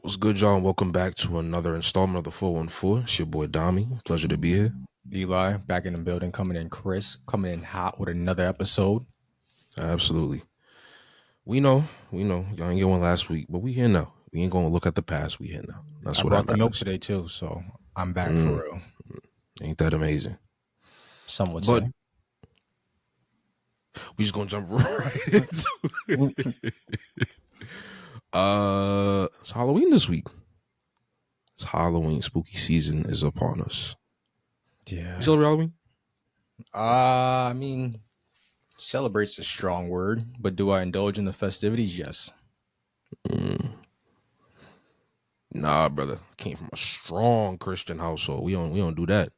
What's good, y'all? And welcome back to another installment of the 414. It's your boy Dami. Pleasure to be here. Eli back in the building, coming in Chris, coming in hot with another episode. Absolutely. We know. Y'all ain't get one last week, but we here now. We ain't gonna look at the past. We here now. That's I what brought that the milk matters. today too, so I'm back for real. Ain't that amazing? Some would But say. we just gonna jump right into it. It's Halloween this week. It's Halloween. Spooky season is upon us. Yeah. You celebrate Halloween? I mean, celebrate's a strong word, but do I indulge in the festivities? Yes. Nah, brother. Came from a strong Christian household. We don't do that.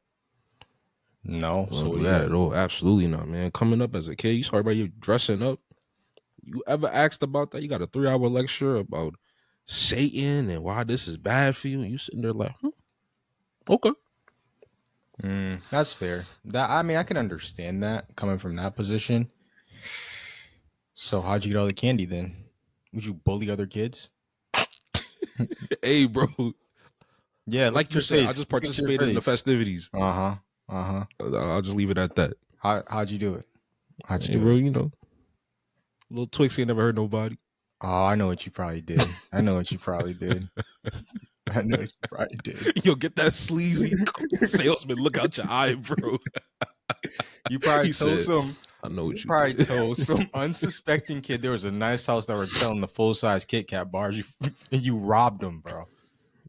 No. We So don't what do do that you? at all. Absolutely not, man. Coming up as a kid, you start by you dressing up. You ever asked about that? You got a 3-hour lecture about Satan and why this is bad for you. And you sitting there like, okay. That's fair. I can understand that coming from that position. So how'd you get all the candy then? Would you bully other kids? Hey, bro. Yeah. Look Like at you your said, I face. just Look at your participated in the face. festivities. Uh huh. Uh huh. I'll just leave it at that. How'd you do it? How'd you Hey, do bro, it? little Twix ain't never hurt nobody. Oh, I know what you probably did. I know what you probably did. I know what you probably did. You'll get that sleazy salesman look out your eye, bro. You probably He told said, some. I know You what you probably did. told some unsuspecting kid there was a nice house that were selling the full size Kit Kat bars. And you robbed him, bro.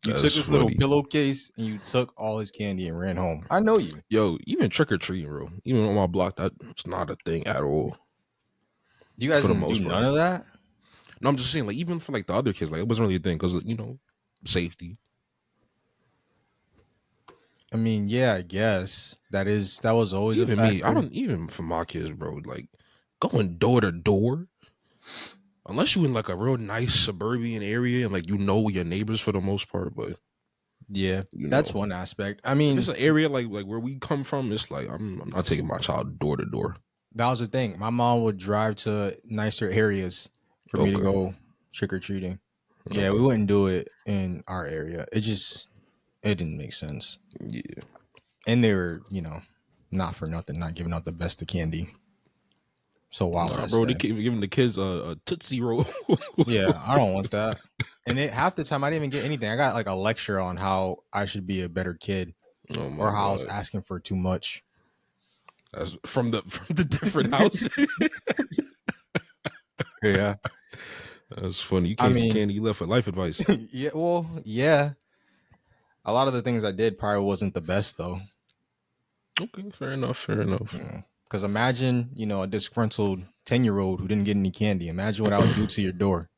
You took That's his little funny. pillowcase and you took all his candy and ran home. I know you. Yo, even trick or treating, bro. Even on my block, that's not a thing at all. You guys For the didn't do most none part. of that. No, I'm just saying, like, even for like the other kids, like it wasn't really a thing because safety. I mean, yeah, I guess that was always a Even me, I factor. don't even for my kids, bro. Like going door to door, unless you in like a real nice suburban area and like your neighbors for the most part. But Yeah, that's one aspect. I if it's mean, an area like where we come from, it's like I'm not taking my child door to door. that was the thing. My mom would drive to nicer areas for me to Okay, go trick or treating. Yeah, we okay, wouldn't do it in our area. It didn't make sense. yeah. And they were, not for nothing, not giving out the best of candy. So why would Nah, I bro, they stay? keep giving the kids a Tootsie Roll. Yeah, I don't want that. And half the time I didn't even get anything. I got like a lecture on how I should be a better kid Oh my or how I was god, asking for too much. that's from the different house. Yeah. That's funny. You I came for mean, candy, you left for life advice. yeah, well, yeah. A lot of the things I did probably wasn't the best though. Okay, fair enough. Fair enough. Because imagine, a disgruntled 10-year-old who didn't get any candy. Imagine what I would do to your door.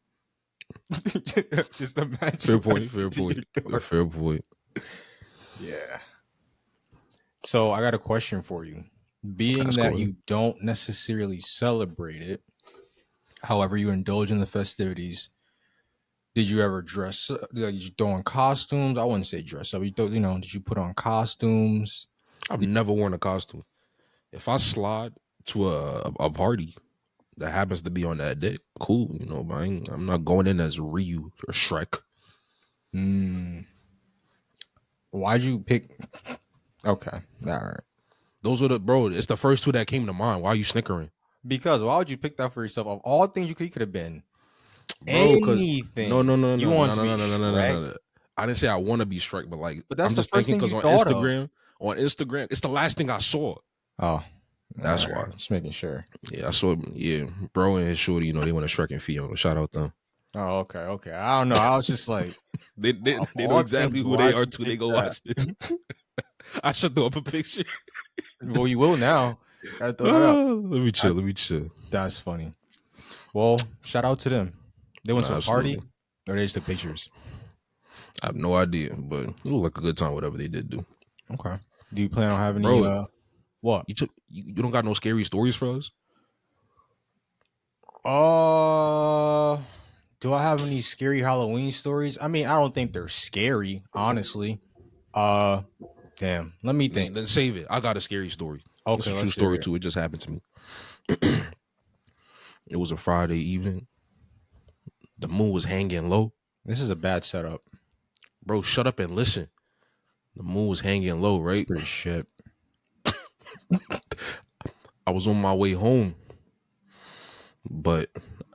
Just imagine Fair what I point. do Fair to point. your door. Fair point. Yeah. So I got a question for you. Being That's that cool. you don't necessarily celebrate it, however, you indulge in the festivities, did you ever dress up? Like, did you throw on costumes? I wouldn't say dress up. Did you put on costumes? I've never worn a costume. If I slide to a party that happens to be on that day, cool. But I'm not going in as Ryu or Shrek. Mm, why'd you pick? Okay, all right. Those are bro. It's the first two that came to mind. Why are you snickering, Because why would you pick that for yourself? Of all things you could have been bro? Because no, no, anything. no, You no, want no, to no, be no, no, no, no, Shrek, no, no. I didn't say I want to be Shrek, but like but I'm that's the just first thinking thing because you thought of. On Instagram, it's the last thing I saw. Oh, all That's right. why. Just making sure. Yeah, I saw. Yeah, bro and his shorty. They want a Shrek and Fiona. Shout out them. Oh, okay. I don't know. I was just like, They of they know all exactly things, who they why'd are you too. They pick go that? watch it. I should throw up a picture. Well, you will now. Gotta throw that up. Let me chill. Let me chill. That's funny. Well, shout out to them. They went to a party Absolutely. or they just took pictures. I have no idea, but it looked like a good time. Whatever they did do, Okay. Do you plan on having any bro. what? You don't got no scary stories for us? Uh do I have any scary Halloween stories? I mean, I don't think they're scary, honestly. Uh damn. Let me think. Then save it. I got a scary story. It's Okay, a true let's hear story it. too. It just happened to me. It was a Friday evening. The moon was hanging low. This is a bad setup. Bro, shut up and listen. The moon was hanging low, It's right? pretty shit. I was on my way home, but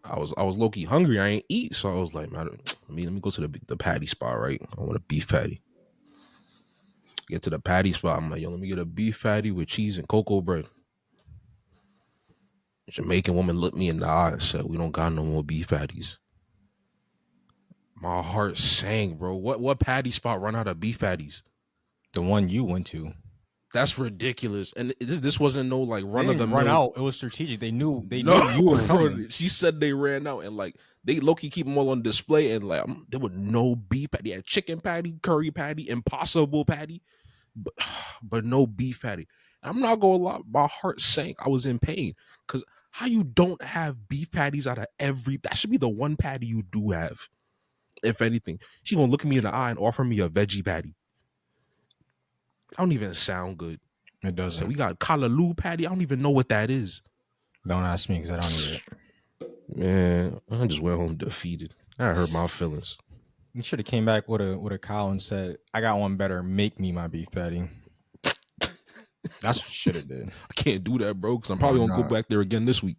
I was low key hungry. I ain't eat, so I was like, man, let me go to the patty spot, right? I want a beef patty. Get to the patty spot. I'm like, yo, let me get a beef patty with cheese and cocoa bread. A Jamaican woman looked me in the eye and said, "We don't got no more beef patties." My heart sank, bro. What patty spot run out of beef patties? The one you went to. That's ridiculous. And this wasn't no like They run of the didn't run mill. out. It was strategic. They knew No, you were bro. coming. She said they ran out and like they low-key keep them all on display and like there was no beef patty. They had chicken patty, curry patty, impossible patty, but but no beef patty. I'm not gonna lie, my heart sank. I was in pain because how you don't have beef patties out of every that should be the one patty you do have. If anything, she gonna look at me in the eye and offer me a veggie patty. I don't even sound good. It So doesn't. we got callaloo patty. I don't even know what that is. Don't ask me because I don't need it. Man, I just went home defeated. I hurt my feelings. You should have came back with a cow and said, "I got one better. Make me my beef patty." That's what you should have did. I can't do that, bro, because I'm Why probably gonna go not? back there again this week.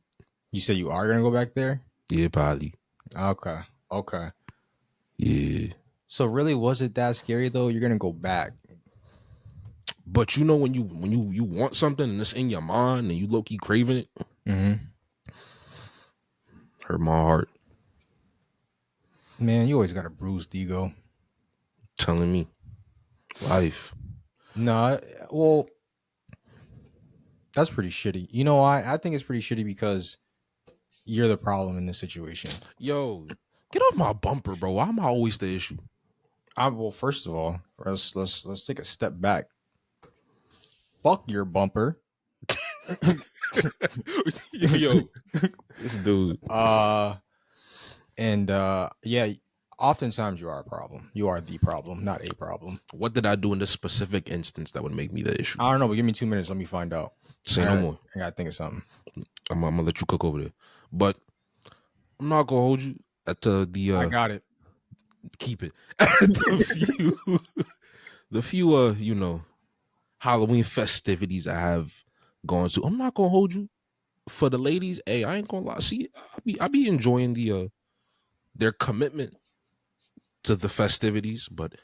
You said you are gonna go back there. Yeah, probably. Okay. Okay. Yeah. So really, was it that scary though? You're gonna go back. But you know when you want something and it's in your mind and you low key craving it, Mm-hmm. hurt my heart. Man, you always got a bruised ego. Telling me life. No, well, that's pretty shitty. You know why? I think it's pretty shitty because you're the problem in this situation. Yo, get off my bumper, bro. Why am I always the issue? Well, first of all, let's take a step back. Fuck your bumper. Yo, this dude. Yeah, oftentimes you are a problem. You are the problem, not a problem. What did I do in this specific instance that would make me the issue? I don't know, but give me 2 minutes. Let me find out. Say no more. I gotta think of something. I'm gonna let you cook over there. But I'm not gonna hold you at I got it. keep it. the few Halloween festivities I have gone to. I'm not gonna hold you. For the ladies, hey, I ain't gonna lie. See, I be enjoying their commitment to the festivities, but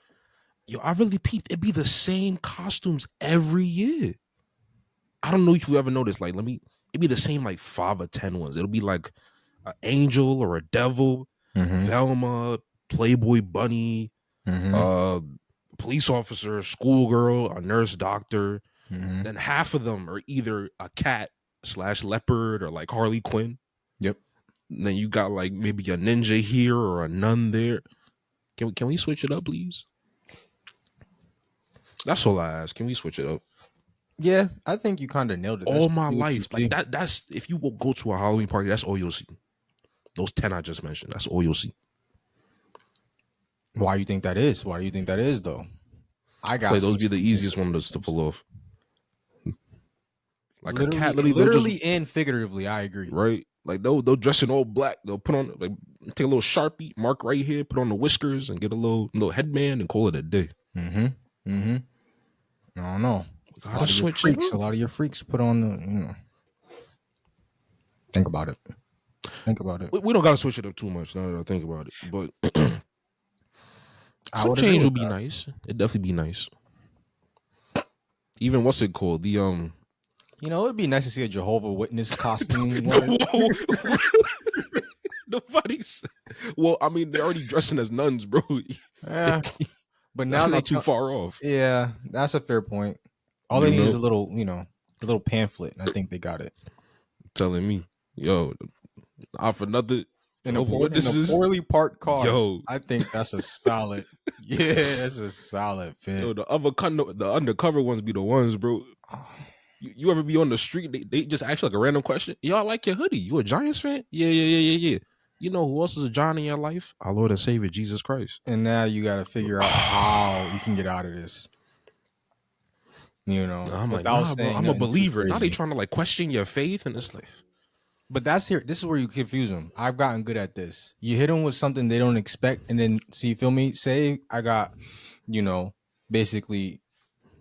yo, I really peeped. It be the same costumes every year. I don't know if you ever noticed. Like, it be the same like 5 or 10 ones. It'll be like an angel or a devil, Mm-hmm. Velma, Playboy Bunny, Mm-hmm. uh, police officer, schoolgirl, a nurse, doctor. Mm-hmm. Then half of them are either a cat slash leopard or like Harley Quinn. Yep. And then you got like maybe a ninja here or a nun there. Can we switch it up, please? That's all I ask. Can we switch it up? Yeah, I think you kind of nailed it. All my what you life, like see. that's if you will go to a Halloween party, that's all you'll see. Those 10 I just mentioned, that's all you'll see. Why do you think that is? Why do you think that is, though? I got Like some those be the easiest ones to systems. pull off. Like a Literally, cat, literally, they'll just and figuratively. I agree. right. Like they'll dress in all black. They'll put on like take a little Sharpie, mark right here, put on the whiskers, and get a little headband and call it a day. Mm-hmm. Mm-hmm. I don't know. A Gotta lot of your switch it freaks. A up. lot of your freaks put on the. Think about it. Think about it. We don't gotta switch it up too much now that I think about it. But I some would agree change will with be that. nice. It'd definitely be nice. Even what's it called? The You know, it'd be nice to see a Jehovah Witness costume. Whoa. Nobody's. Well, I mean, they're already dressing as nuns, bro. Yeah, but now That's they not too far off. Yeah, that's a fair point. All You they need is know? a little pamphlet, and I think they got it. Telling me, yo, for another In Jehovah in a Witnesses. poorly parked car. Yo, I think that's a solid. Yeah, that's a solid fit. yo, the undercover ones be the ones, bro. You ever be on the street? They just ask you like a random question. Yo, I like your hoodie. You a Giants fan? Yeah. You know who else is a John in your life? Our Lord and Savior Jesus Christ. And now you got to figure out how you can get out of this. You know, I'm like, without nah, bro. saying I'm a nothing too believer. Now they crazy. trying to like question your faith, and it's like, But that's here. This is where you confuse them. I've gotten good at this. You hit them with something they don't expect, and then see, feel me? Say I got, basically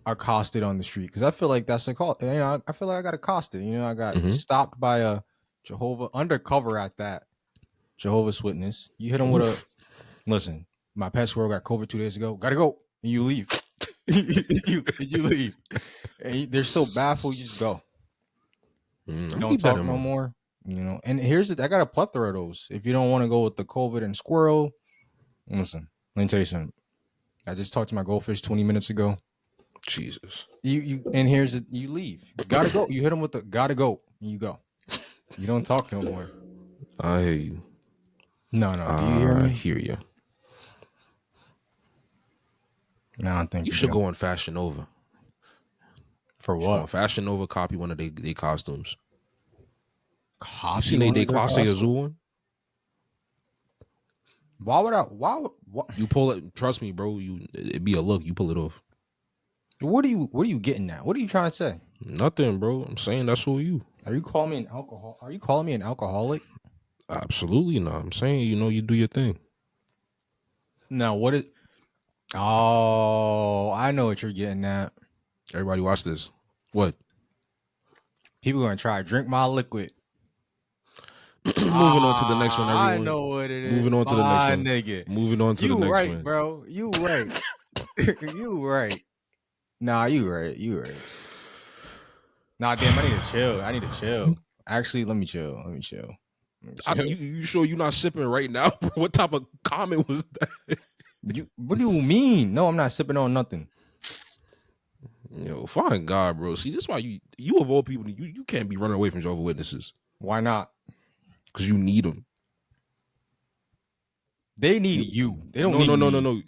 accosted on the street because I feel like that's a call. I feel like I got accosted. I got Mm-hmm. stopped by a Jehovah undercover at that Jehovah's Witness. You hit them with a Oof. listen. My pet squirrel got COVID 2 days ago. Gotta go, and you leave. you leave. And they're so baffled. You just go. I'm gonna Don't keep that talk in no mind. more. And here's I got a plethora of those. If you don't want to go with the COVID and squirrel, listen. Let me tell you something. I just talked to my goldfish 20 minutes ago. Jesus. You and here's it. You leave. Gotta go. You hit them with the gotta go. And you go. You don't talk no more. I hear you. No. Do you hear I me? hear you. No, I don't think You you should do. go on Fashion Nova. For You should go on what? Fashion Nova, copy one of their costumes. You Copy seen they one they of their Clase costumes? Azul one? Why would I? Why? What? You pull it. Trust me, bro. It'd be a look. You pull it off. What are you getting at? What are you trying to say? Nothing, bro. I'm saying that's who you. Are you calling me an alcohol? Are you calling me an alcoholic? Absolutely not. I'm saying you do your thing. No. What is? Oh, I know what you're getting at. Everybody watch this. What? People gonna try to drink my liquid. Moving on to the next one, I everyone. know what it Moving is, on to the next my one. nigga. Moving on to the You next right, one. bro. You right. You right. Nah, you right. You right. Nah, damn. I need to chill. Actually, let me chill. Let me chill. You sure you're not sipping right now, bro? What type of comment was that? What do you mean? No, I'm not sipping on nothing. Fine God, bro. See, this is why you of all people, you can't be running away from Jehovah's Witnesses Why not? because you need them. They need you. They don't No, need no, no, no, me. no.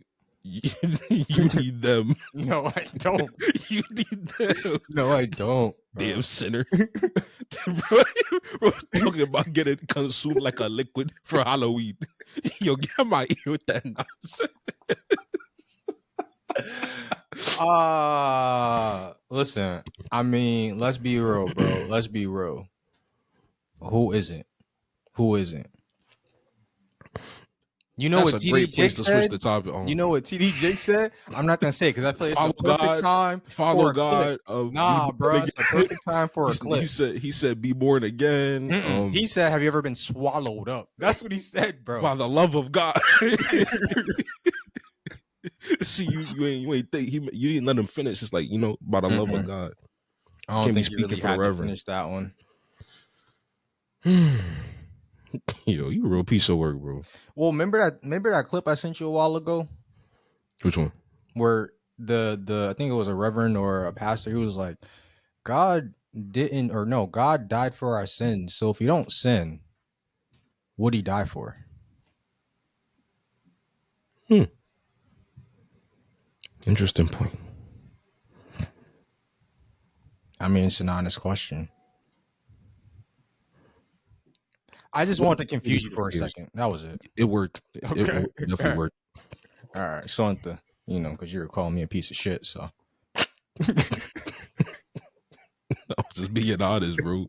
You need them. No, I don't. You need them. No, I don't. Damn sinner. bro, talking about getting consumed like a liquid for Halloween. Yo, get out my ear with that nonsense. Listen. I mean, let's be real, bro. Let's be real. Who isn't? Who isn't? You know That's what a TD great place Jake to switch said? the topic You on. know what TD Jake said? I'm not gonna say because I feel like it's a Follow perfect God. time Follow for a clip. God. Be Nah, born bro, it's a again. perfect time for a clip. He said, be born again. He said, "Have you ever been swallowed up?" That's what he said, bro. By the love of God. See, you ain't think you didn't let him finish. It's like, by the love of God. I You don't can't be think you speaking really for the had to Reverend. finish that one. You a real piece of work, bro. Well, remember that clip I sent you a while ago Which one? where the I think it was a reverend or a pastor. He was like, God died for our sins. So if you don't sin, what did he die for? Interesting point. I mean, it's an honest question. I just wanted to confuse you for a second. That was it. It worked. Okay. It definitely worked. All right. Just wanted to, because you were calling me a piece of shit. So I'm just being honest, bro.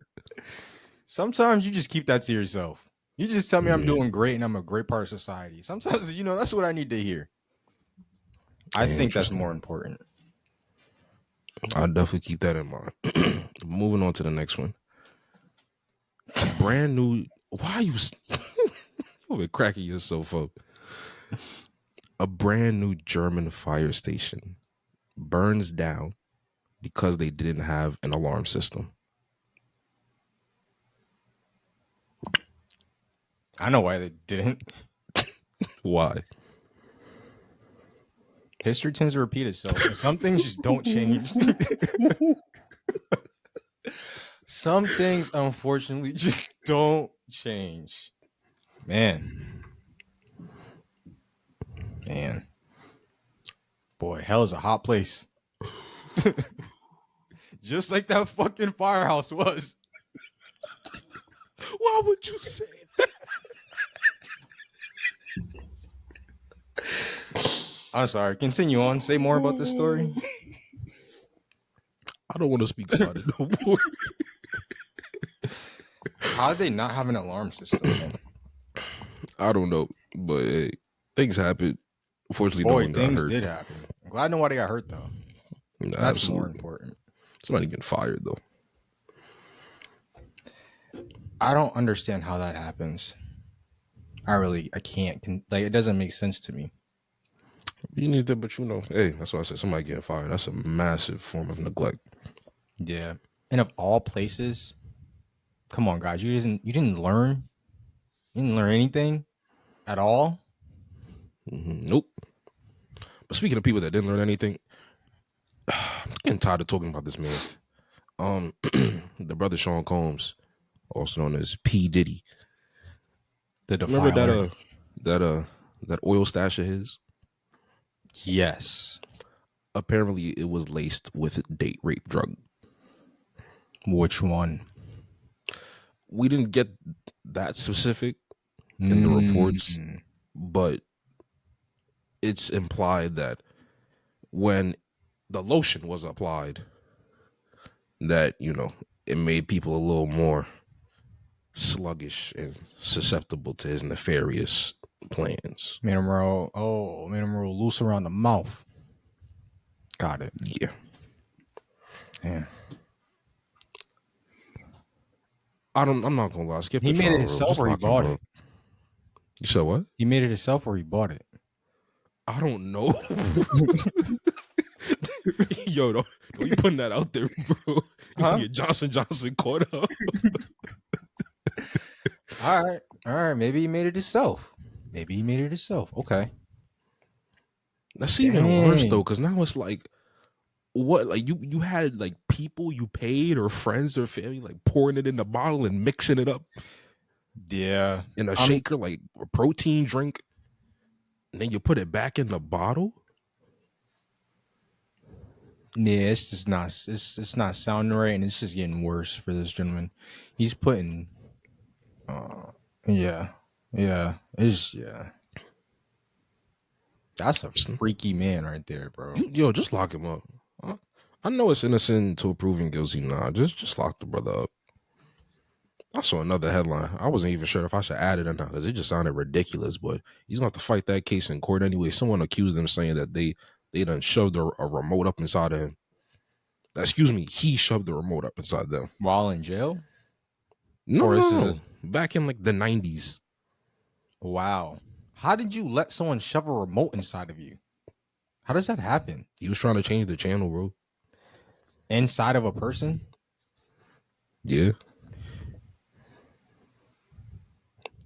sometimes you just keep that to yourself. You just tell me I'm doing great and I'm a great part of society. Sometimes, that's what I need to hear. I think that's more important. I'll definitely keep that in mind. Moving on to the next one. A brand new. Why are you? You've been cracking yourself up. A brand new German fire station burns down because they didn't have an alarm system. I know why they didn't. Why? History tends to repeat itself. And some things just don't change. Some things, unfortunately, just don't change. Man. Boy, hell is a hot place. Just like that fucking firehouse was. Why would you say that? I'm sorry. Continue on. Say more about this story. I don't want to speak about it no more. How did they not have an alarm system, man? I don't know, but hey, things happen. Fortunately, no Boy, one got things hurt. did happen. I'm glad nobody got hurt though. That's more Absolutely, important. somebody getting fired though. I don't understand how that happens. I can't. Like, it doesn't make sense to me. You need that, but hey, that's why I said somebody getting fired. That's a massive form of neglect. Yeah. And of all places, come on, guys, you didn't learn. You didn't learn anything at all. Nope. But speaking of people that didn't learn anything, I'm getting tired of talking about this man. The brother Sean Combs, also known as P Diddy. The Remember defiler. that that oil stash of his? Yes. Apparently, it was laced with date rape drug. Which one? We didn't get that specific in the reports, Mm. but it's implied that when the lotion was applied, that it made people a little more sluggish and susceptible to his nefarious plans. Made him roll loose around the mouth. Got it. Yeah. Yeah. I'm not gonna lie. Skip He the made it trial, bro. himself Just or he lock him bought it? up. You said what? He made it himself or he bought it? I don't know. Yo, don't be putting that out there, bro. You Huh? get Johnson caught up. All right. All right. Maybe he made it himself. Okay. That's even worse though, Dang. because now it's like, what? Like you had like people you paid or friends or family like pouring it in the bottle and mixing it up Yeah. in a I'm shaker like a protein drink, and then you put it back in the bottle. Yeah, it's just not it's not sounding right, and it's just getting worse for this gentleman. He's putting yeah. Yeah. Yeah. That's a freaky man right there, bro. Yo, just lock him up. I know it's innocent until proven guilty. Nah, just lock the brother up. I saw another headline. I wasn't even sure if I should add it or not because it just sounded ridiculous. But he's gonna have to fight that case in court anyway. Someone accused them saying that they done shoved a remote up inside of him. Excuse me, he shoved the remote up inside them. While in jail? No, Or no, this is a no. Back in like the 90s. wow. How did you let someone shove a remote inside of you? How does that happen? He was trying to change the channel, bro. Inside of a person? Yeah.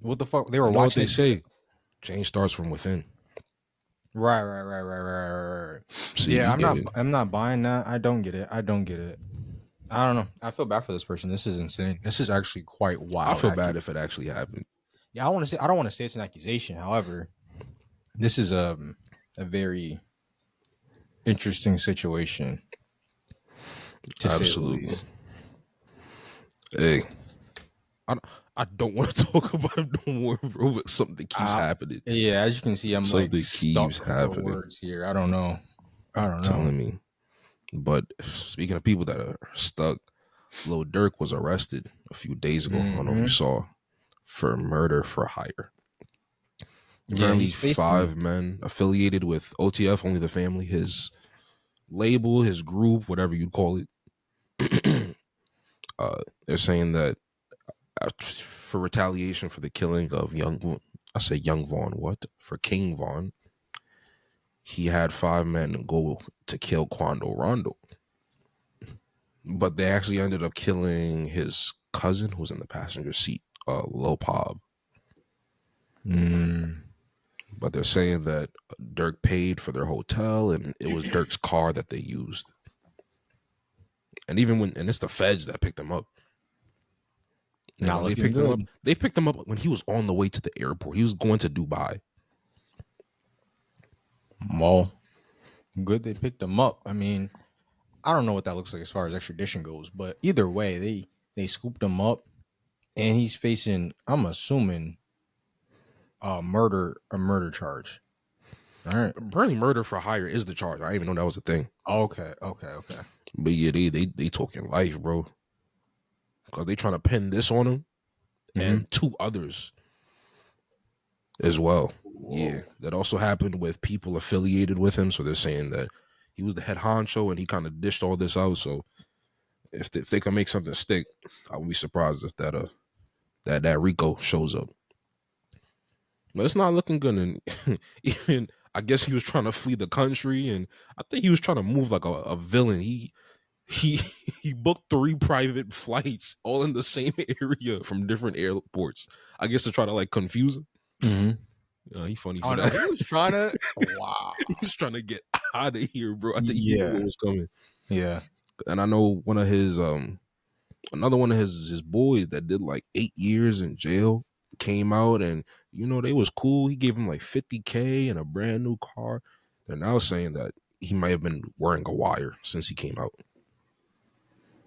What the fuck? They were You know what watching they it. say? Change starts from within. Right. See, Yeah, you get it. I'm not buying that. I don't get it. I don't know. I feel bad for this person. This is insane. This is actually quite I wild. feel bad if it actually happened. Yeah, I don't want to say it's an accusation. However, this is a very interesting situation to say the Absolutely. least. Hey, I, I don't want to talk about it no more, bro, but something keeps happening. Yeah, as you can see, I'm like Something keeps stuck for happening. words here. I don't know. Telling me. But speaking of people that are stuck, Lil Durk was arrested a few days ago. I don't know if you Mhm. saw, for murder for hire. Yeah, Apparently, he's facing. 5 men affiliated with OTF, only the family, his label, his group, whatever you'd call it. They're saying that for retaliation for the killing of Young Vaughn, what? For King Vaughn, he had 5 men go to kill Quando Rondo. But they actually ended up killing his cousin who was in the passenger seat, Lil Pob. Mm. But they're saying that Durk paid for their hotel and it was Durk's car that they used. And and it's the feds that picked him up. And Not when they looking picked him up, good. they picked him up when he was on the way to the airport. He was going to Dubai. Well, good they picked him up. I mean, I don't know what that looks like as far as extradition goes, but either way, they scooped him up, and he's facing, I'm assuming, a murder charge. All right. Apparently, murder for hire is the charge. I didn't even know that was a thing. Okay. But yeah, they talking life, bro. Because they trying to pin this on him. Mm-hmm. and two others as well. Yeah, that also happened with people affiliated with him. So they're saying that he was the head honcho and he kind of dished all this out. So if they can make something stick, I wouldn't be surprised if that Rico shows up. But it's not looking good. And even I guess he was trying to flee the country, and I think he was trying to move like a villain. He he booked 3 private flights all in the same area from different airports. I guess to try to like confuse him. Mm-hmm. He funny Oh for no, that. he was trying to. Wow. He's trying to get out of here, bro. I think he knew what Yeah. was coming. Yeah. And I know one of his another one of his boys that did like 8 years in jail came out, and they was cool. He gave him like 50K and a brand new car. They're now saying that he might have been wearing a wire since he came out.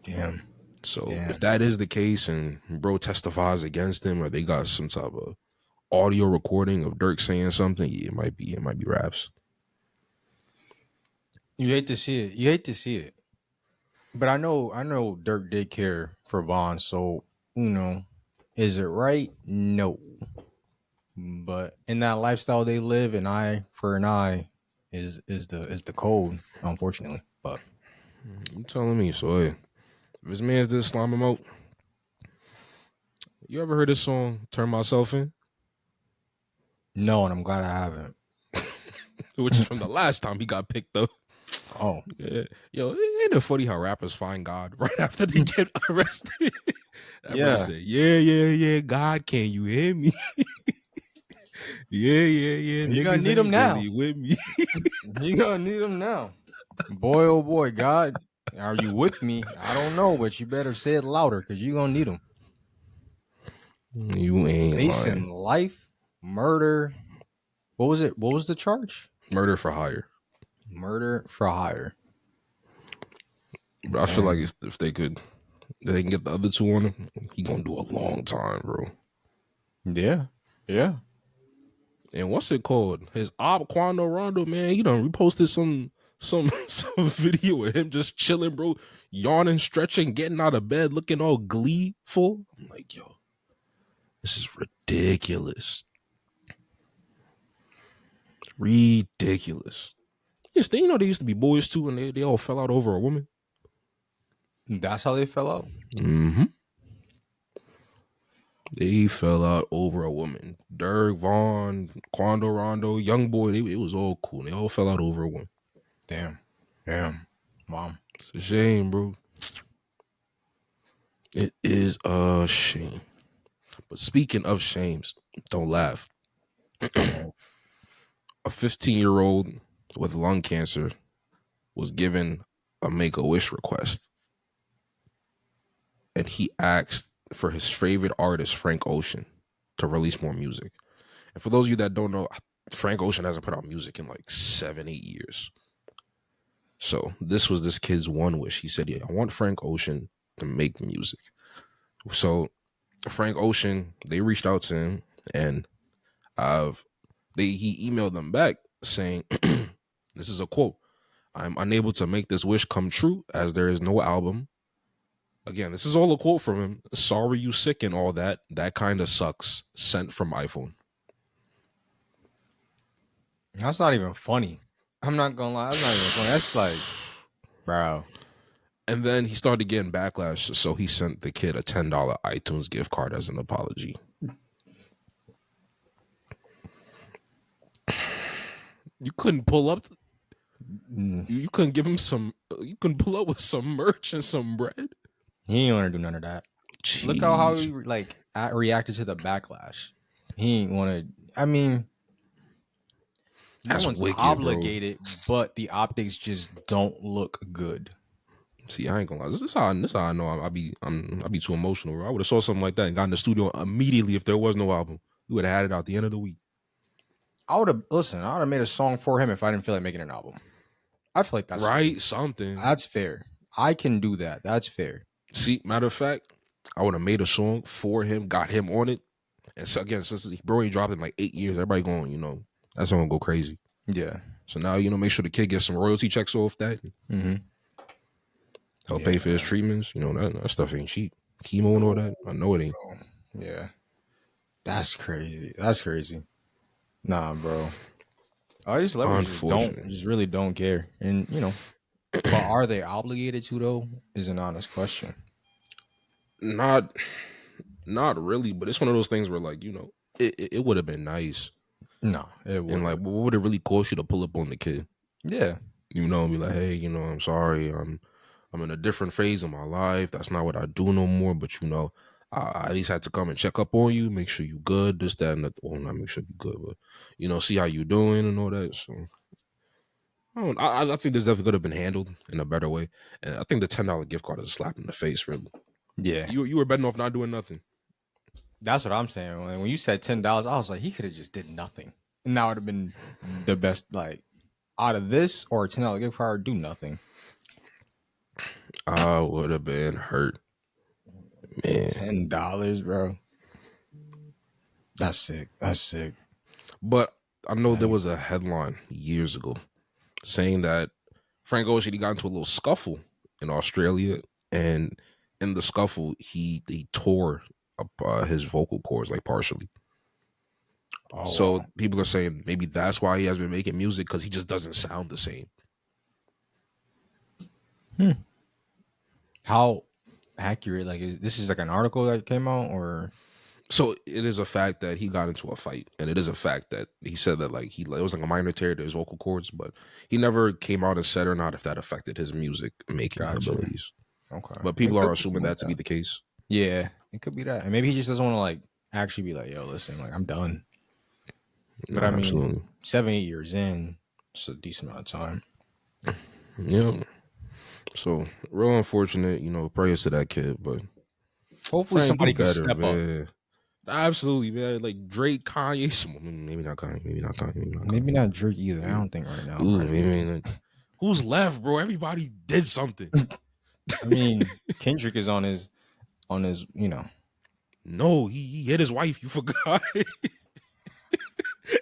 Damn. So if Damn. that is the case and bro testifies against him, or they got some type of audio recording of Durk saying something, yeah, it might be raps. You hate to see it. You hate to see it. But I know Dirk did care for Vaughn, so is it right? No. But in that lifestyle they live, an eye for an eye is the code, unfortunately. But You telling me so? Hey, if his man's did slime him out, you ever heard this song "Turn Myself In"? no, and I'm glad I haven't. Which is from the last time he got picked up. Oh. Yeah. Yo, ain't it funny how rappers find God right after they get arrested? That brother Yeah. said, yeah, yeah, yeah, God, can you hear me? Yeah, yeah, yeah, You're gonna niggas need him ain't now. really with me. You're gonna need him now. Boy, oh boy, God, are you with me? I don't know, but you better say it louder because you're gonna need him. You ain't Facing lying. life, murder. What was it? What was the charge? Murder for hire. Murder for hire. But I feel like Damn. if they can get the other two on him, he gonna do a long time, bro. Yeah. Yeah. And what's it called? His op Quando Rondo, man, he done reposted some video of him just chilling, bro, yawning, stretching, getting out of bed, looking all gleeful. I'm like, yo, this is ridiculous. Ridiculous. Yes, they they used to be boys too, and they all fell out over a woman. That's how they fell out. Mm-hmm. They fell out over a woman. Durk, Vaughn, Quando Rondo, Young Boy, it was all cool. They all fell out over a woman. Damn. Damn. Mom. It's a shame, bro. It is a shame. But speaking of shames, don't laugh. Oh. A 15-year-old with lung cancer was given a Make-A-Wish request. And he asked for his favorite artist, Frank Ocean, to release more music. And for those of you that don't know, Frank Ocean hasn't put out music in like 7, 8 years. So this was this kid's one wish. He said, yeah, I want Frank Ocean to make music. So Frank Ocean, they reached out to him, and he emailed them back saying, this is a quote, I'm unable to make this wish come true as there is no album. Again, this is all a quote from him. Sorry you sick and all that. That kind of sucks. Sent from iPhone. That's not even funny. I'm not gonna lie. That's not even funny. That's like, bro. And then he started getting backlash, so he sent the kid a $10 iTunes gift card as an apology. You couldn't pull up. You couldn't give him some. You couldn't pull up with some merch and some bread. He ain't want to do none of that. Jeez. Look how he reacted to the backlash. He ain't want to. I mean, That's no one's wicked, obligated, but the optics just don't look good. See, I ain't gonna lie. This is how I know I be too emotional, bro. I would have saw something like that and got in the studio immediately if there was no album. We would have had it out the end of the week. I would have made a song for him if I didn't feel like making an album. I feel like that's right. fair. Something. That's fair. I can do that. That's fair. See, matter of fact, I would have made a song for him, got him on it. And so again, since bro ain't dropped in like 8 years, everybody going, that's gonna go crazy. Yeah. So now, make sure the kid gets some royalty checks off that. Mm-hmm. Help pay for his treatments. That stuff ain't cheap. Chemo and all that. I know it ain't. Yeah, that's crazy. That's crazy. Nah, bro. All these celebrities Unfortunate. just really don't care, and but are they obligated to though? Is an honest question. Not not really, but it's one of those things where like, it would have been nice. No, it And would like have. what would it really cost you to pull up on the kid? Yeah, Be like, hey, I'm sorry. I'm in a different phase of my life. That's not what I do no more. But I at least had to come and check up on you, make sure you good, this, that, and that. Well, not make sure you good, but see how you doing and all that. So I think this definitely could have been handled in a better way. And I think the $10 gift card is a slap in the face, really. yeah. You were betting off not doing nothing. That's what I'm saying. When you said $10, I was like, he could have just did nothing, and that would have been the best. Like out of this or a $10 gift card, do nothing. I would have been hurt, man. $10, bro. That's sick. That's sick. But I know there Dang. was a headline years ago saying that Frank Ocean, he got into a little scuffle in Australia, and in the scuffle, he tore up his vocal cords like partially. Oh So wow. people are saying maybe that's why he has been making music because he just doesn't sound the same. How accurate? Like, this is like an article that came out, or So it is a fact that he got into a fight, and it is a fact that he said that like it was like a minor tear to his vocal cords, but he never came out and said or not if that affected his music making gotcha. abilities. Okay, But it people are could be assuming something like that to be that. the case. Yeah, it could be that, and maybe he just doesn't want to like actually be like, "Yo, listen, like I'm done." No, But I mean, absolutely. 7, 8 years in, it's a decent amount of time. Yeah. So real unfortunate, prayers to that kid, but Hopefully, Frank, do somebody could better, step up. man. Absolutely, man. Like Drake, Kanye, maybe not Kanye, maybe not Kanye, maybe not Maybe Kanye. not Durk either. I Maybe, don't think right now, ooh, probably. maybe like, who's left, bro? Everybody did something. I mean, Kendrick is on his. No, he hit his wife. You forgot.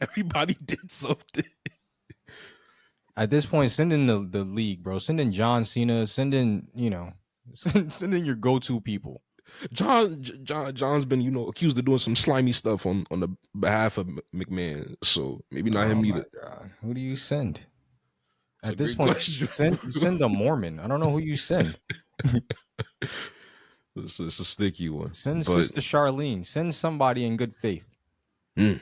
Everybody did something. At this point, send in the league, bro. Send in John Cena. Send in send in your go to people. John's been accused of doing some slimy stuff on the behalf of McMahon. So maybe not Oh him my either. god, who do you send? It's a At this great point, question. send a Mormon. I don't know who you send. It's a sticky one, Send but Sister Charlene. Send somebody in good faith. mm,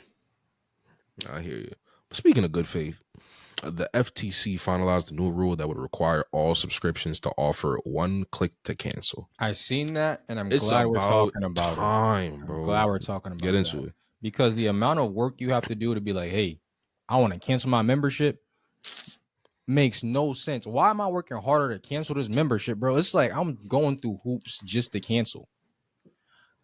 I hear you. But speaking of good faith, the FTC finalized a new rule that would require all subscriptions to offer one click to cancel. I seen that, and I'm It's glad we're about talking about it. time, I'm bro. glad we're talking Get about into that it. because the amount of work you have to do to be like, hey, I want to cancel my membership makes no sense. Why am I working harder to cancel this membership, bro? It's like I'm going through hoops just to cancel.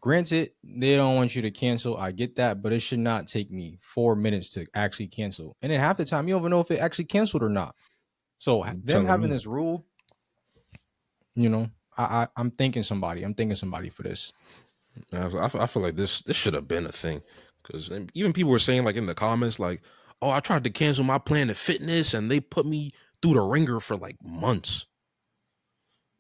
Granted, they don't want you to cancel. I get that, but it should not take me 4 minutes to actually cancel. And then half the time, you don't even know if it actually canceled or not. So You them telling having me? this rule, you know, I'm thinking somebody. I'm thinking somebody for this. I feel like this should have been a thing because even people were saying like in the comments like, "Oh, I tried to cancel my Planet Fitness and they put me through the ringer for like months."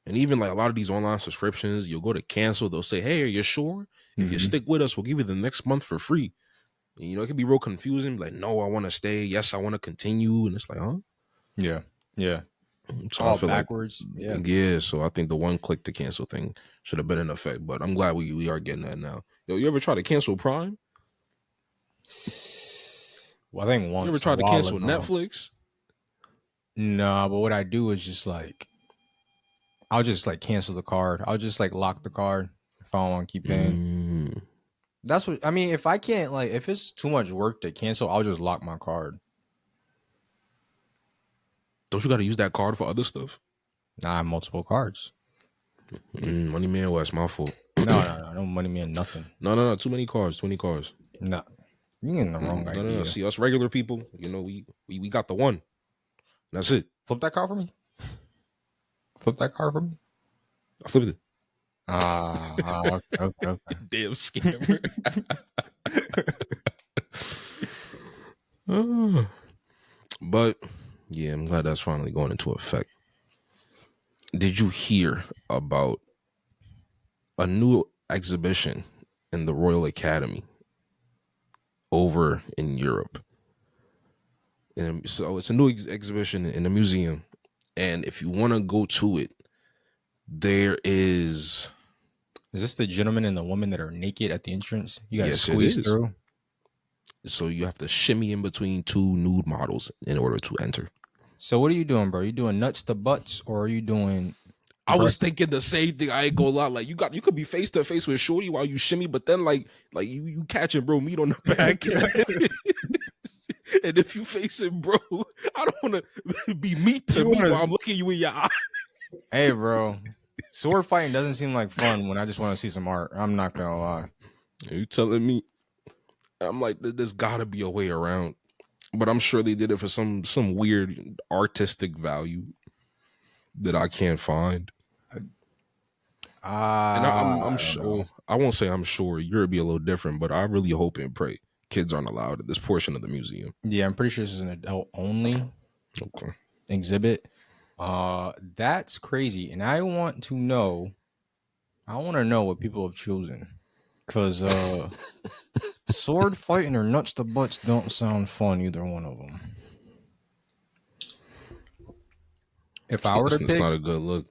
And even like a lot of these online subscriptions, you'll go to cancel, they'll say, "Hey, are you sure? If you Mm-hmm. stick with us, we'll give you the next month for free." And, it can be real confusing. Like, no, I want to stay. Yes, I want to continue. And it's like, huh? Yeah, yeah. So I All feel like, backwards. Yeah. yeah. So I think the one click to cancel thing should have been in effect. But I'm glad we are getting that now. Yo, you ever try to cancel Prime? Well, I think You ever once a tried to while cancel ago. Netflix? Nah, but what I do is just like I'll just like cancel the card. I'll just like lock the card if I don't want to keep paying. Mm. That's what I mean. If I can't like if it's too much work to cancel, I'll just lock my card. Don't you got to use that card for other stuff? Now I have multiple cards. Money man, West, my fault. No money man, nothing. No. Too many cards. 20 cards. No, you're getting the wrong No. idea. See, us regular people, we got the one. That's it. Flip that card for me. Flip that card for me. I flipped it. Okay. Damn scammer. Uh, but yeah, I'm glad that's finally going into effect. Did you hear about a new exhibition in the Royal Academy over in Europe. And so it's a new exhibition in the museum. And if you want to go to it, there is. Is this the gentleman and the woman that are naked at the entrance? You got to Yes, it squeeze is. through. So you have to shimmy in between two nude models in order to enter. So what are you doing, bro? Are you doing nuts to butts, or are you doing? I was thinking the same thing. I ain't gonna lie. Like you could be face to face with Shorty while you shimmy, but then like you catching bro meat on the back. And if you facing bro, I don't want to be meat to me while I'm looking you in your eye. Hey, bro, sword fighting doesn't seem like fun when I just want to see some art. I'm not gonna lie. You telling me? I'm like, there's gotta be a way around, but I'm sure they did it for some weird artistic value that I can't find. And I'm sure. I won't say I'm sure. Europe be a little different, but I really hope and pray kids aren't allowed at this portion of the museum. Yeah, I'm pretty sure this is an adult only exhibit. That's crazy, and I want to know what people have chosen, because sword fighting or nuts to butts don't sound fun, either one of them. If I were to pick, it's not a good look.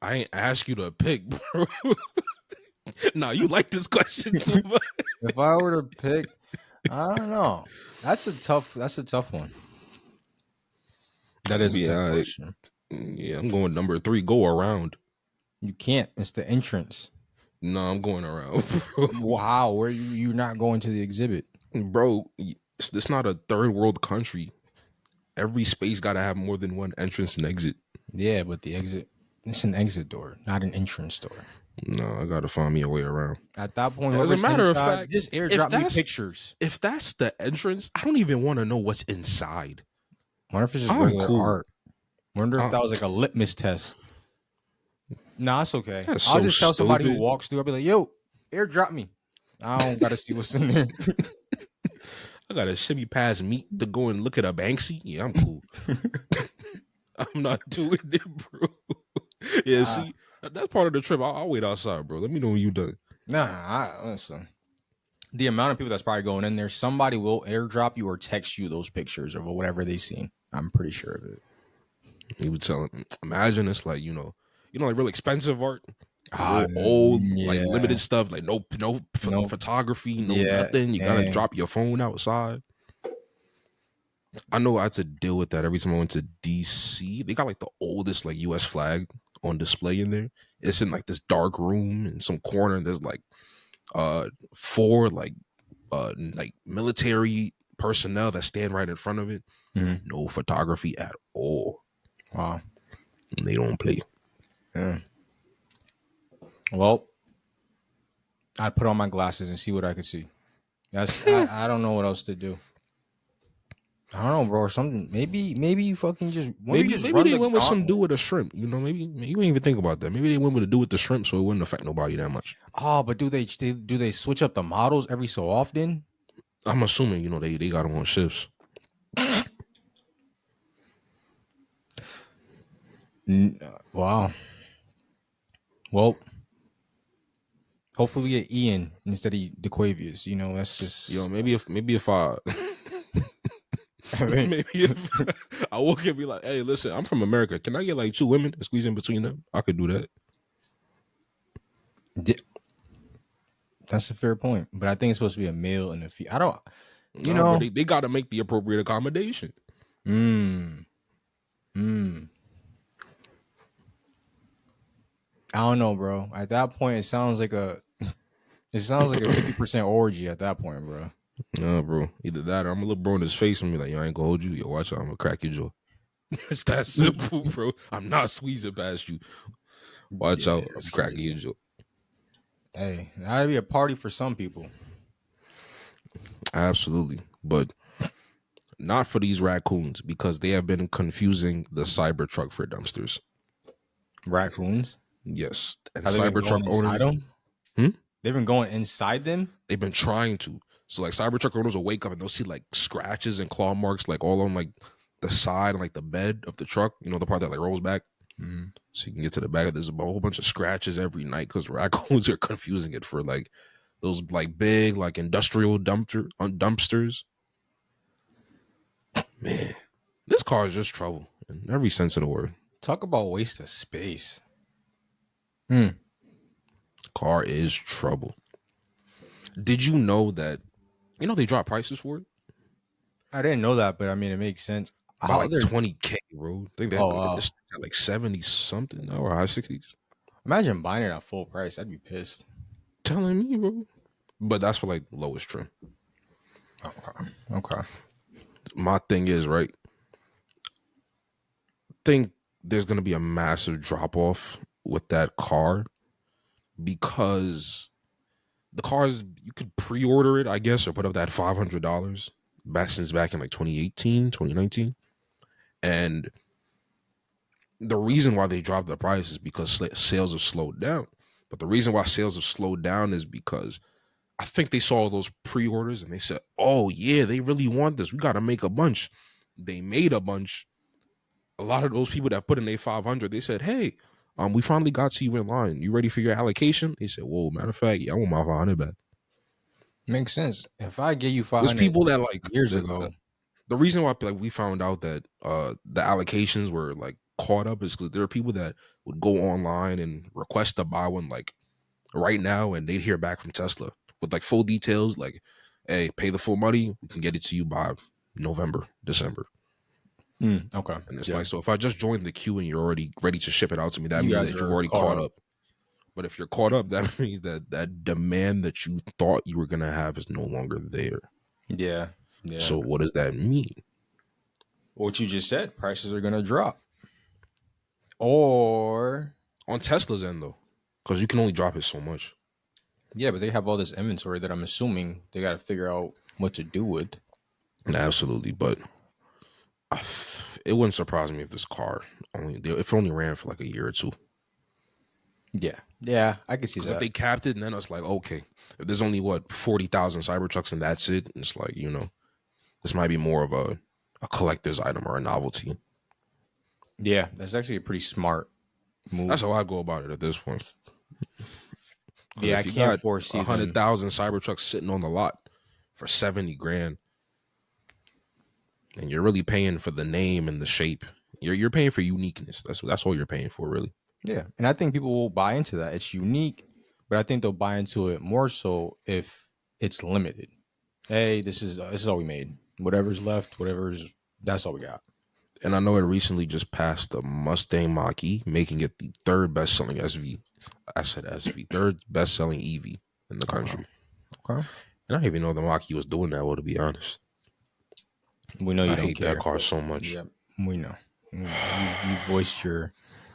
I ain't ask you to pick, bro. No, you like this question too much. If I were to pick, I don't know. That's a tough one. That is a tough question. Yeah, I'm going number 3. Go around. You can't. It's the entrance. No, I'm going around. Bro. Wow, where you not going to the exhibit, bro? It's not a third world country. Every space got to have more than one entrance and exit. Yeah, but the exit, it's an exit door, not an entrance door. No, I got to find me a way around. At that point, as a matter of fact, just airdrop me pictures. If that's the entrance, I don't even want to know what's inside. Wonder if it's just regular art. Wonder if that was like a litmus test. Nah, it's okay. I'll just tell somebody who walks through. I'll be like, "Yo, airdrop me." I don't gotta see what's in there. I gotta shimmy past meat to go and look at a Banksy. Yeah, I'm cool. I'm not doing it, bro. Yeah, see, that's part of the trip. I'll wait outside, bro. Let me know when you done. Nah, listen. The amount of people that's probably going in there, somebody will airdrop you or text you those pictures of whatever they seen. I'm pretty sure of it. He would tell him, imagine it's like, like real expensive art. Old, like limited stuff, like no photography, nothing. You gotta drop your phone outside. I know I had to deal with that every time I went to DC. They got like the oldest like US flag on display in there. It's in like this dark room in some corner. There's like 4 like military personnel that stand right in front of it. Mm-hmm. No photography at all. Wow. And they don't play. Yeah. Well, I'd put on my glasses and see what I could see. I don't know what else to do. I don't know, bro. Or something. Maybe you fucking just maybe they went with some do with a shrimp. Maybe you didn't even think about that. Maybe they went with a do with the shrimp so it wouldn't affect nobody that much. Oh, but do they switch up the models every so often? I'm assuming they got them on shifts. Wow. Well, hopefully we get Ian instead of DeQuavius. That's just maybe if I. Maybe if I walk and be like, "Hey, listen, I'm from America. Can I get like 2 women and squeeze in between them?" I could do that. Yeah. That's a fair point, but I think it's supposed to be a male and a female. I don't. They got to make the appropriate accommodation. I don't know, bro. At that point, it sounds like a 50% orgy. At that point, bro. No, bro. Either that or I'm gonna look bro in his face and be like, "Yo, I ain't gonna hold you. Yo, watch out. I'm gonna crack your jaw." It's that simple, bro. I'm not squeezing past you. Watch out. I'm cracking your jaw. Hey, that'd be a party for some people. Absolutely. But not for these raccoons because they have been confusing the Cybertruck for dumpsters. Raccoons? Yes. And Cybertruck owners. They've been going inside them? They've been trying to. So like Cybertruck owners will wake up and they'll see like scratches and claw marks like all on like the side and like the bed of the truck, the part that like rolls back. Mm-hmm. So you can get to the back. There's a whole bunch of scratches every night because raccoons are confusing it for like those like big like industrial dumpsters. Man, this car is just trouble in every sense of the word. Talk about waste of space. Mm. Car is trouble. Did you know that they drop prices for it I didn't know that, but I mean, it makes sense. by How like they're 20K, bro? I think that oh it's at like 70 something now or high 60s. imagine buying it at full price. I'd be pissed. Telling me, bro. But that's for like lowest trim. Okay. Okay. My thing is, right? Think there's gonna be a massive drop off with that car because the cars you could pre-order it, I guess, or put up that $500 back in like 2018, 2019. And the reason why they dropped the price is because sales have slowed down. But the reason why sales have slowed down is because I think they saw those pre-orders and they said, "Oh yeah, they really want this. We got to make a bunch." They made a bunch. A lot of those people that put in their 500, they said, "Hey, we finally got to you in line. You ready for your allocation?" They said, "Whoa, matter of fact, yeah, I want my 500 back." Makes sense. If I give you There's 500 people that like years ago, the reason why like we found out that the allocations were like caught up is because there are people that would go online and request to buy one like right now, and they'd hear back from Tesla with like full details, like, "Hey, pay the full money. We can get it to you by November, December." okay, And it's yeah, like, so if I just joined the queue and you're already ready to ship it out to me, that you means guys that you've are already caught caught up. up. But if you're caught up, that means that that demand that you thought you were gonna have is no longer there. Yeah, yeah. So what does that mean What you just said, prices are gonna drop, or on Tesla's end though? Because you can only drop it so much. yeah, but they have all this inventory that I'm assuming they got to figure out what to do with. Absolutely, but it wouldn't surprise me if this car if it only ran for like a year or two. Yeah, yeah, I can see Because if that. they capped it, and then it's like, okay, if there's only 40,000 Cybertrucks and that's it, it's like this might be more of a collector's item or a novelty. Yeah, that's actually a pretty smart That's move. how I go about it at this point. Because Yeah, I if you can't got foresee a hundred them. thousand Cybertrucks sitting on the lot for 70 grand, and you're really paying for the name and the shape, you're paying for uniqueness. That's all you're paying for, really. Yeah, and I think people will buy into that. It's unique, but I think they'll buy into it more so if it's limited. Hey, this is all we made. Whatever's left, whatever's that's all we got. And I know it recently just passed the Mustang Mach-E, making it the third best-selling SV. I said SV, third best-selling EV in the Okay, country. okay. And I didn't even know the Mach-E was doing that well, to be honest. We know you I don't hate that care. car so much. Yep, we know. We know. You voiced your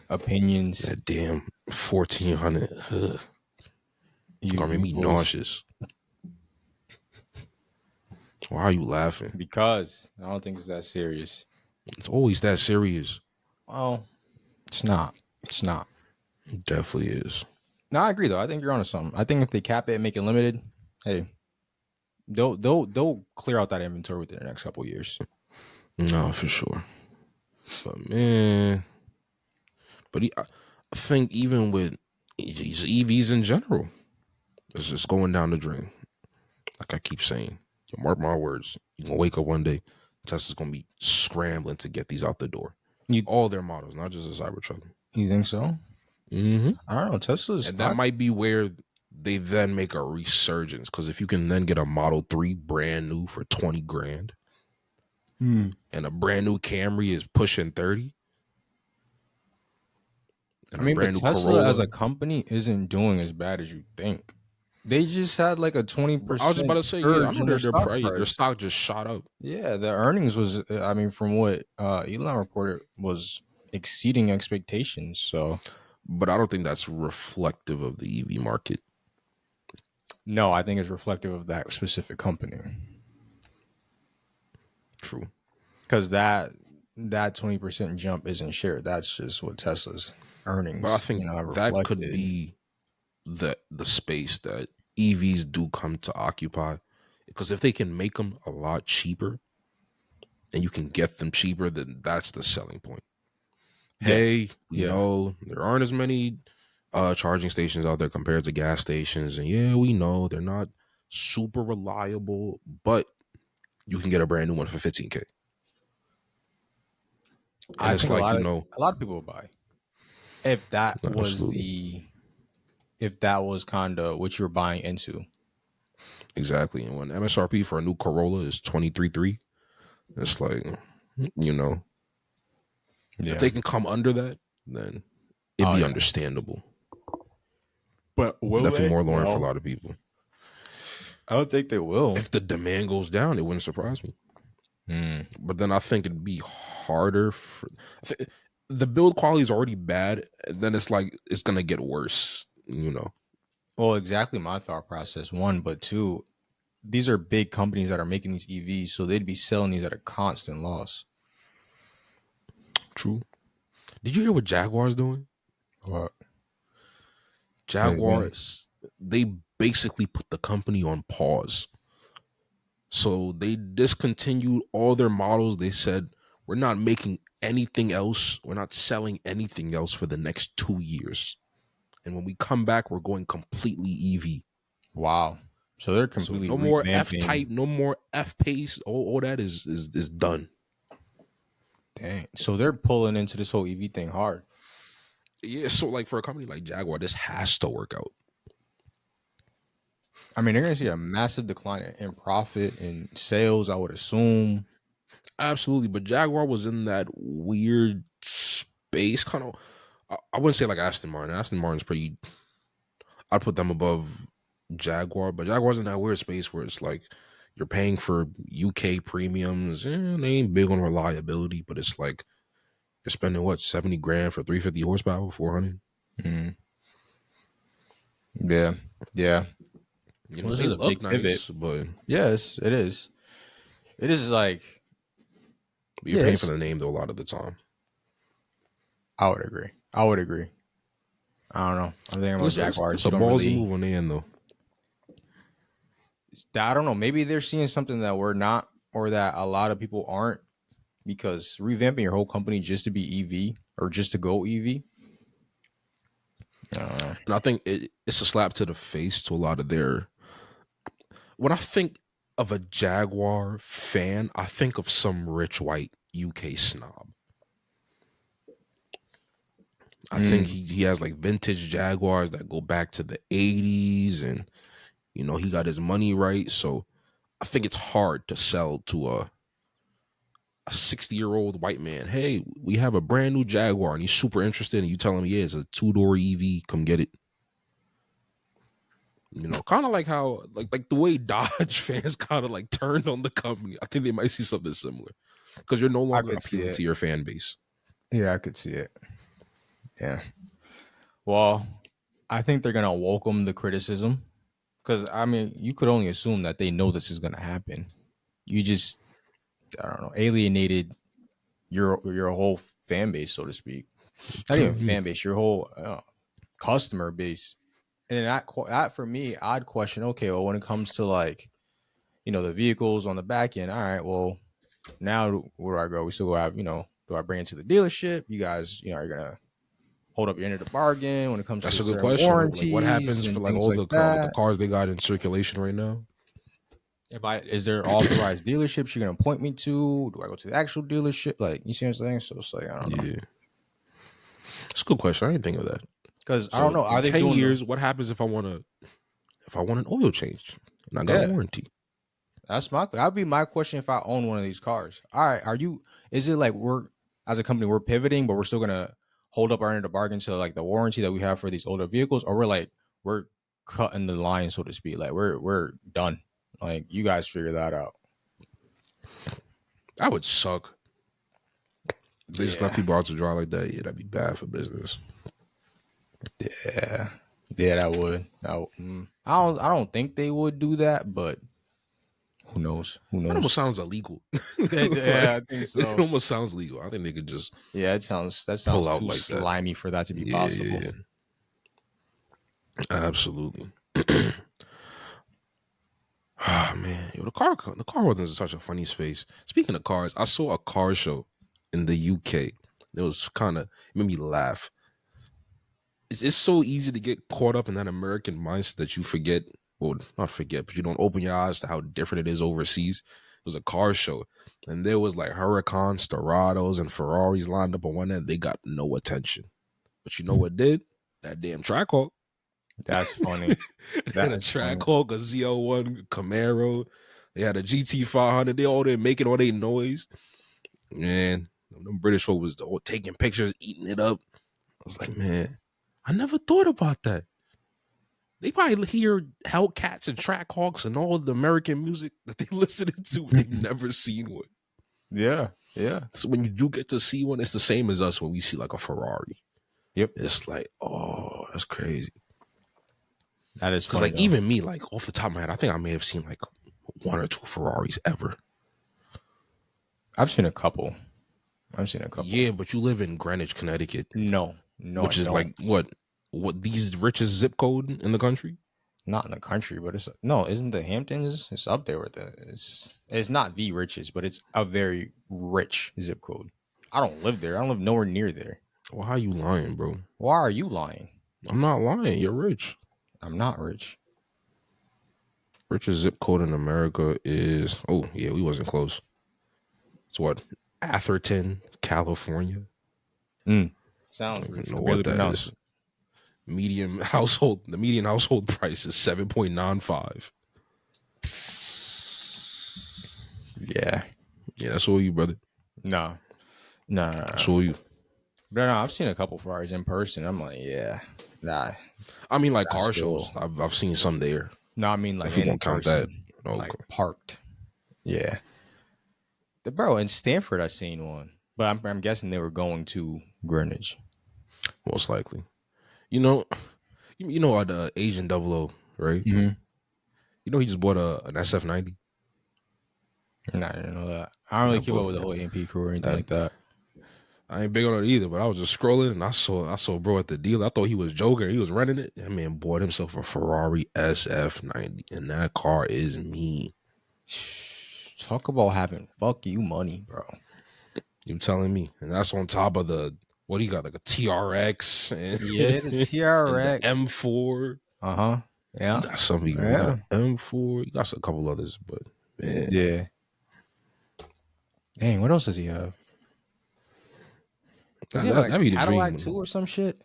opinions. That damn 1400 You car made you me voiced nauseous. Why are you laughing? because I don't think it's that serious. It's always that serious. Well, it's not. It's not. It definitely is. No, I agree though. I think you're onto something. I think if they cap it and make it limited, hey, they'll clear out that inventory within the next couple of years. No, for sure. But man, I think even with these EVs in general, it's just going down the drain. Like I keep saying, mark my words. You're gonna wake up one day, Tesla's gonna be scrambling to get these out the door. You All their models, not just a Cybertruck. you think so? Mm-hmm. I don't know. Tesla's And that stock. might be where they then make a resurgence. Because if you can then get a Model 3 brand new for 20 grand Hmm. and a brand new Camry is pushing 30 I and a mean, but brand new Tesla as Corolla. a company isn't doing as bad as you think. They just had like a twenty Bro, I was just about percent to say, yeah, I surge know in their stock their price. stock just shot up. Yeah, the earnings was. I mean, from what Elon reported, was exceeding expectations. So But I don't think that's reflective of the EV market. no, I think it's reflective of that specific company True. because that 20% jump isn't shared. That's just what Tesla's But I earnings, think have that could reflected. be the space that EVs do come to occupy. Because if they can make them a lot cheaper and you can get them cheaper, then that's the selling point. Yeah. hey, we Yeah. know there aren't as many charging stations out there compared to gas stations, and yeah, we know they're not super reliable, but you can get a brand new one for 15K. And I it's think like, a lot of people would buy if that was absolutely, the if that was kind of what you're buying into. exactly. And when MSRP for a new Corolla is 23.3, it's like, you know, if Yeah. they can come under that, then it'd Oh be yeah. understandable. But will Definitely they? more alluring for a No. lot of people. I don't think they will. If the demand goes down, it wouldn't surprise me. Hmm. But then I think it'd be harder for the build quality is already bad. And then it's like it's gonna get worse. Well, exactly my thought process. One, but two, these are big companies that are making these EVs, so they'd be selling these at a constant loss. True. Did you hear what Jaguar's doing? What? What do you mean? Jaguars, they basically put the company on pause. So they discontinued all their models. They said, we're not making anything else. We're not selling anything else for the next 2 years. And when we come back, we're going completely EV. Wow. So they're So completely no more F revamping. type, no more F pace. All that is done. Dang. So they're pulling into this whole EV thing hard. Yeah. So like for a company like Jaguar, this has to work out. I mean, they're going to see a massive decline in profit and sales, I would assume. Absolutely. But Jaguar was in that weird space, kind of. I wouldn't say like Aston Martin. Aston Martin's pretty. I'd put them above Jaguar, but Jaguar's in that weird space where it's like you're paying for UK premiums. They ain't big on reliability, but it's like you're spending what 70 grand for 350 horsepower, 400. Mm. Yeah. Yeah. Well, this They is a look big pivot. nice, but Yes, it is. It is like, you're paying for yes, the name though a lot of the time. I would agree. I would agree. I don't know. I'm thinking about It's Jaguars. a You don't ballsy really, move on the end though. I don't know. Maybe they're seeing something that we're not, or that a lot of people aren't, because revamping your whole company just to be EV or just to go EV. I don't know. And I think it's a slap to the face to a lot of their. When I think of a Jaguar fan, I think of some rich white UK snob. I think Mm, he has like vintage Jaguars that go back to the 80s, and he got his money right. So I think it's hard to sell to a 60-year-old white man. Hey, we have a brand new Jaguar and he's super interested, and you tell him, yeah, it's a two-door EV, come get it. Kind of like how like the way Dodge fans kind of like turned on the company. I think they might see something similar because you're no I longer could see appealing it. to your fan base. Yeah, I could see it. Yeah. Well, I think they're gonna welcome the criticism because I mean, you could only assume that they know this is gonna happen. You just, I don't know, alienated your whole fan base, so to speak. Not even fan base, your whole customer base. And that for me, I'd question. Okay, well, when it comes to like the vehicles on the back end, all right, well, now where do I go? We still have do I bring it to the dealership? You guys, are you gonna hold up your end of the bargain when it comes That's to a good certain question. Like, what warranties happens for and like things all like the that? cars they got in circulation right now? Is there authorized dealerships you're gonna point me to? Do I go to the actual dealership? Like, you see what I'm saying? So it's like I don't know. Yeah, it's a good question. I didn't think of that. Because I don't So know. in Are they 10 doing? years, what happens if I want an oil change and I got a Yeah, warranty? that'd be my question if I own one of these cars. All right, are you? Is it like we're as a company we're pivoting, but we're still gonna hold up our end of the bargain to like the warranty that we have for these older vehicles, or we're cutting the line, so to speak. Like we're done. Like you guys figure that out. That would suck. They just let Yeah, people out to dry like that. Yeah, that'd be bad for business. yeah, yeah. That would. I don't think they would do that, but who knows? Who That almost knows? sounds illegal. Yeah, I Like, think it so. almost sounds legal. I think they could just Yeah, that sounds pull out too like that. slimy for that to be Yeah, yeah, possible. yeah. Absolutely. Ah man, the car wasn't such a funny space. Speaking of cars, I saw a car show in the UK. It was it made me laugh. It's so easy to get caught up in that American mindset that you forget, or not forget, but you don't open your eyes to how different it is overseas. It was a car show, and there was like Huracans, Dorados, and Ferraris lined up on one end. They got no attention. But you know what did? That damn Trackhawk. That's funny. And a That's funny. Trackhawk, a ZL1 Camaro. They had a GT 500. They all there making all their noise. Man, them British folk was all taking pictures, eating it up. I was like, man, I never thought about that. They probably hear Hellcats and Trackhawks and all the American music that they listen to. They've never seen one. Yeah. Yeah. So when you do get to see one, it's the same as us when we see like a Ferrari. Yep. It's like, oh, that's crazy. That is because funny. like even me, like off the top of my head, I think I may have seen like one or two Ferraris ever. I've seen a couple. Yeah, but you live in Greenwich, Connecticut. No, which is like what these richest zip code in the country? Not in the country, but isn't the Hamptons? It's up there with it's not the richest, but it's a very rich zip code. I don't live there. I don't live nowhere near there. Well, how you lying, bro? Why are you lying? I'm not lying. You're rich. I'm not rich. Richest zip code in America is we wasn't close. It's what? Atherton, California. Sounds I don't rich. know what that is. The median household price is 7.95. Yeah. Yeah, that's all you, brother. No. That's all you. But no, I've seen a couple Ferraris in person. I'm like, yeah, nah. I mean, like car shows. I've seen some there. No, I mean like if you won't count that, like parked. Yeah. Bro, in Stanford, I seen one, but I'm guessing they were going to Greenwich. Most likely. You know the Asian 00, right? Mm-hmm. You know he just bought an SF90. Nah, I didn't know that. I don't really keep up with the whole AMP crew or anything like that. I ain't big on it either, but I was just scrolling and I saw bro at the dealer. I thought he was joking. He was renting it. That man bought himself a Ferrari SF90, and that car is mean. Talk about having fuck you money, bro. You telling me? And that's on top of the what do you got, like a TRX? And, Yeah, the TRX, and the M4. Yeah, you got some people. You got M4. You got a couple others, but man, yeah. Dang, what else does he have? Does he have like a Cadillac too or some shit?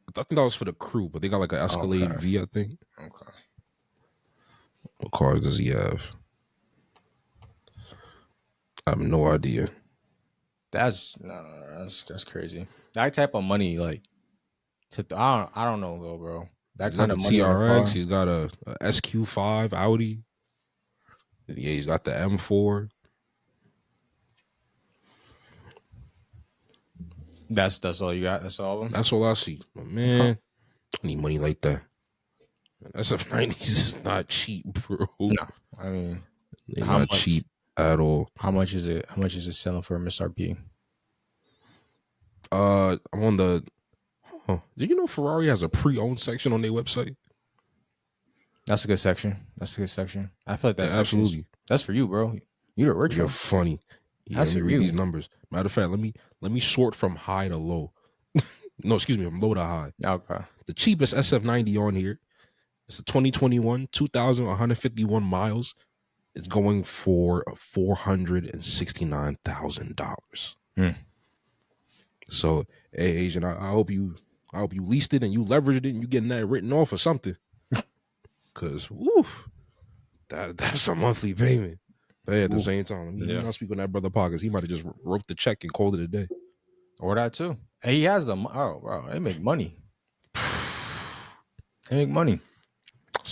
I think that was for the crew, but they got like an Escalade V, I think. Okay. What cars does he have? I have no idea. That's crazy. That type of money, like, I don't know though, bro. That kind of money. TRX. He's got a SQ5 Audi. Yeah, he's got the M4. That's all you got. That's all of them. That's all I see. But man, I need money like that. SF90s is not cheap, bro. No, I mean, they're not cheap at all. How much is it? How much is it selling for MSRP? I'm on the. Did you know Ferrari has a pre-owned section on their website? That's a good section. I feel like that's absolutely. That's for you, bro. You're rich. You're funny. Yeah, that's let me read these numbers. Matter of fact, let me sort from high to low. No, excuse me, from low to high. Okay. The cheapest SF90 on here is a 2021, 2,151 miles. It's going for $469,000. So, hey, Asian, I hope you leased it and you leveraged it and you getting that written off or something. Cause, that's a monthly payment. But at the same time, let me not speak on that brother Pockets. He might have just wrote the check and called it a day. Or that too. And he has them. Oh, bro, they make money. It's a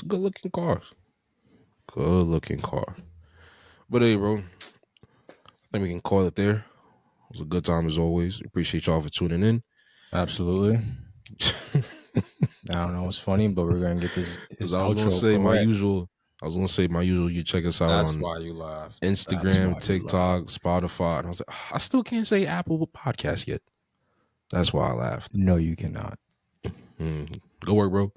good looking car. But hey, bro, I think we can call it there. It was a good time as always. Appreciate y'all for tuning in. Absolutely. I don't know what's funny, but we're gonna get this. I was gonna say my usual. You check us out on why you laugh. Instagram, TikTok, Spotify, and I was like, I still can't say Apple Podcast yet. That's why I laughed. No, you cannot. Go work, bro.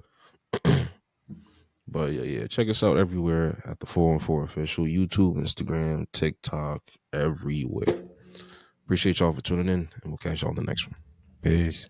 But yeah, check us out everywhere at the 414 Official. YouTube, Instagram, TikTok, everywhere. Appreciate y'all for tuning in, and we'll catch y'all on the next one. Peace.